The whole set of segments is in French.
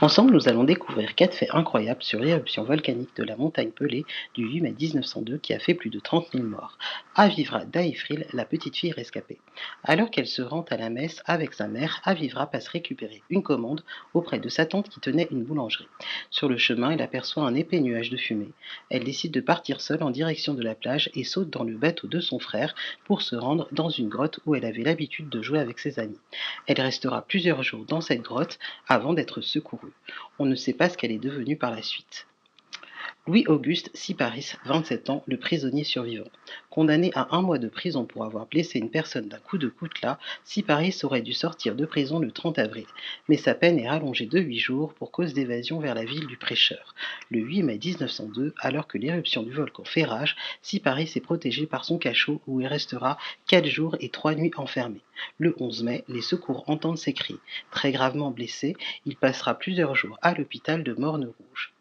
Ensemble, nous allons découvrir 4 faits incroyables sur l'éruption volcanique de la montagne Pelée du 8 mai 1902 qui a fait plus de 30 000 morts. Avivra Daifril, la petite fille rescapée. Alors qu'elle se rend à la messe avec sa mère, Avivra passe récupérer une commande auprès de sa tante qui tenait une boulangerie. Sur le chemin, elle aperçoit un épais nuage de fumée. Elle décide de partir seule en direction de la plage et saute dans le bateau de son frère pour se rendre dans une grotte où elle avait l'habitude de jouer avec ses amis. Elle restera plusieurs jours dans cette grotte avant d'être secourue. On ne sait pas ce qu'elle est devenue par la suite. Louis-Auguste Siparis, 27 ans, le prisonnier survivant. Condamné à 1 mois de prison pour avoir blessé une personne d'un coup de coutelas, Siparis aurait dû sortir de prison le 30 avril, mais sa peine est rallongée de 8 jours pour cause d'évasion vers la ville du Prêcheur. Le 8 mai 1902, alors que l'éruption du volcan fait rage, Siparis est protégé par son cachot où il restera 4 jours et 3 nuits enfermé. Le 11 mai, les secours entendent ses cris. Très gravement blessé, il passera plusieurs jours à l'hôpital de Morne-Rouge.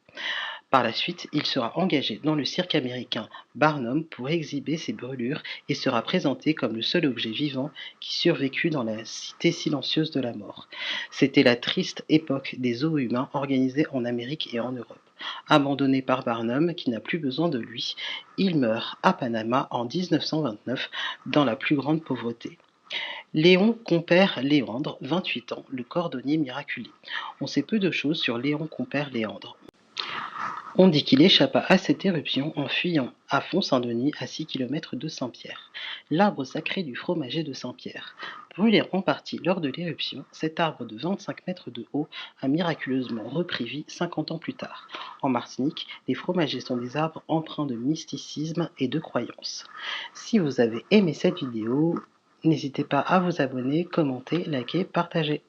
Par la suite, il sera engagé dans le cirque américain Barnum pour exhiber ses brûlures et sera présenté comme le seul objet vivant qui survécut dans la cité silencieuse de la mort. C'était la triste époque des zoos humains organisés en Amérique et en Europe. Abandonné par Barnum, qui n'a plus besoin de lui, il meurt à Panama en 1929 dans la plus grande pauvreté. Léon Compère-Léandre, 28 ans, le cordonnier miraculé. On sait peu de choses sur Léon Compère-Léandre. On dit qu'il échappa à cette éruption en fuyant à Font-Saint-Denis, à 6 km de Saint-Pierre. L'arbre sacré du fromager de Saint-Pierre. Brûlé en partie lors de l'éruption, cet arbre de 25 mètres de haut a miraculeusement repris vie 50 ans plus tard. En Martinique, les fromagers sont des arbres empreints de mysticisme et de croyance. Si vous avez aimé cette vidéo, n'hésitez pas à vous abonner, commenter, liker, partager.